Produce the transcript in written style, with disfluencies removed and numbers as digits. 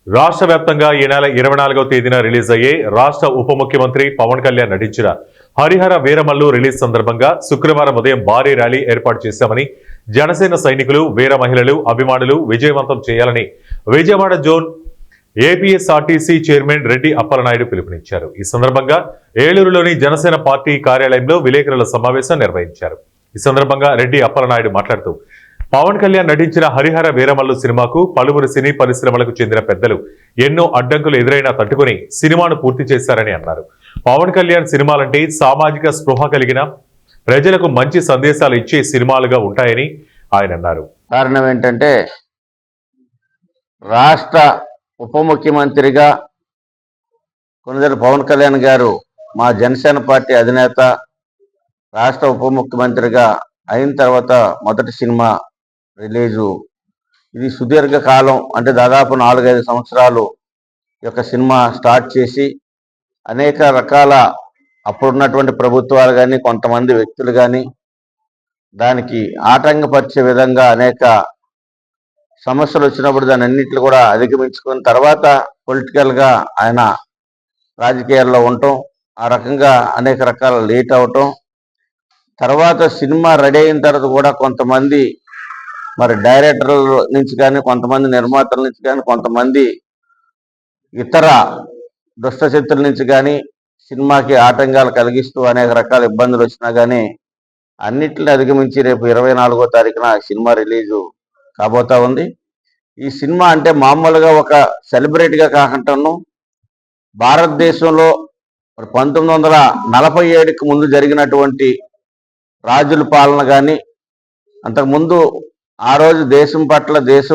రాష్ట్ర వ్యాప్తంగా ఈ నెల 24వ తేదీన రిలీజ్ అయ్యే రాష్ట్ర ఉప ముఖ్యమంత్రి పవన్ కళ్యాణ్ నటించిన హరిహర వీరమల్లు రిలీజ్ సందర్భంగా శుక్రవారం ఉదయం భారీ ర్యాలీ ఏర్పాటు చేశామని జనసేన సైనికులు వీర మహిళలు అభిమానులు విజయవంతం చేయాలని Vijayawada zone APSRTC chairman Reddy Appalanaidu పిలుపునిచ్చారు. ఈ సందర్భంగా ఏలూరులోని జనసేన పార్టీ కార్యాలయంలో విలేకరుల సమావేశం నిర్వహించారు. ఈ సందర్భంగా రెడ్డి అప్పలనాయుడు మాట్లాడుతూ పవన్ కళ్యాణ్ నటించిన హరిహర వీరమల్లు సినిమాకు పలువురు సినీ పరిశ్రమలకు చెందిన పెద్దలు ఎన్నో అడ్డంకులు ఎదురైనా తట్టుకుని సినిమాను పూర్తి చేశారని అన్నారు. పవన్ కళ్యాణ్ సినిమాలంటే సామాజిక స్పృహ కలిగిన ప్రజలకు మంచి సందేశాలు ఇచ్చే సినిమాలుగా ఉంటాయని ఆయన అన్నారు. కారణం ఏంటంటే రాష్ట్ర ఉప ముఖ్యమంత్రిగా కొనిదెల పవన్ కళ్యాణ్ గారు మా జనసేన పార్టీ అధినేత రాష్ట్ర ఉప ముఖ్యమంత్రిగా అయిన తర్వాత మొదటి సినిమా రిలీజు. ఇది సుదీర్ఘ కాలం అంటే దాదాపు 4-5 సంవత్సరాలు ఈ యొక్క సినిమా స్టార్ట్ చేసి అనేక రకాల అప్పుడున్నటువంటి ప్రభుత్వాలు కానీ కొంతమంది వ్యక్తులు కానీ దానికి ఆటంకపరిచే విధంగా అనేక సమస్యలు వచ్చినప్పుడు దాని అన్నింటిని కూడా అధిగమించుకున్న తర్వాత పొలిటికల్గా ఆయన రాజకీయాల్లో ఉండటం, ఆ రకంగా అనేక రకాల లేట్ అవటం, తర్వాత సినిమా రెడీ అయిన తర్వాత కూడా కొంతమంది మరి డైరెక్టర్ల నుంచి కానీ కొంతమంది నిర్మాతల నుంచి కానీ కొంతమంది ఇతర దుష్టశక్తుల నుంచి కానీ సినిమాకి ఆటంకాలు కలిగిస్తూ అనేక రకాల ఇబ్బందులు వచ్చినా కానీ అన్నిటిని అధిగమించి రేపు 24వ తారీఖున సినిమా రిలీజు కాబోతా ఉంది. ఈ సినిమా అంటే మామూలుగా ఒక సెలబ్రిటీగా కాకుండాను భారతదేశంలో 1947కి ముందు జరిగినటువంటి రాజుల పాలన కానీ అంతకుముందు ఆ రోజు దేశం పట్ల దేశం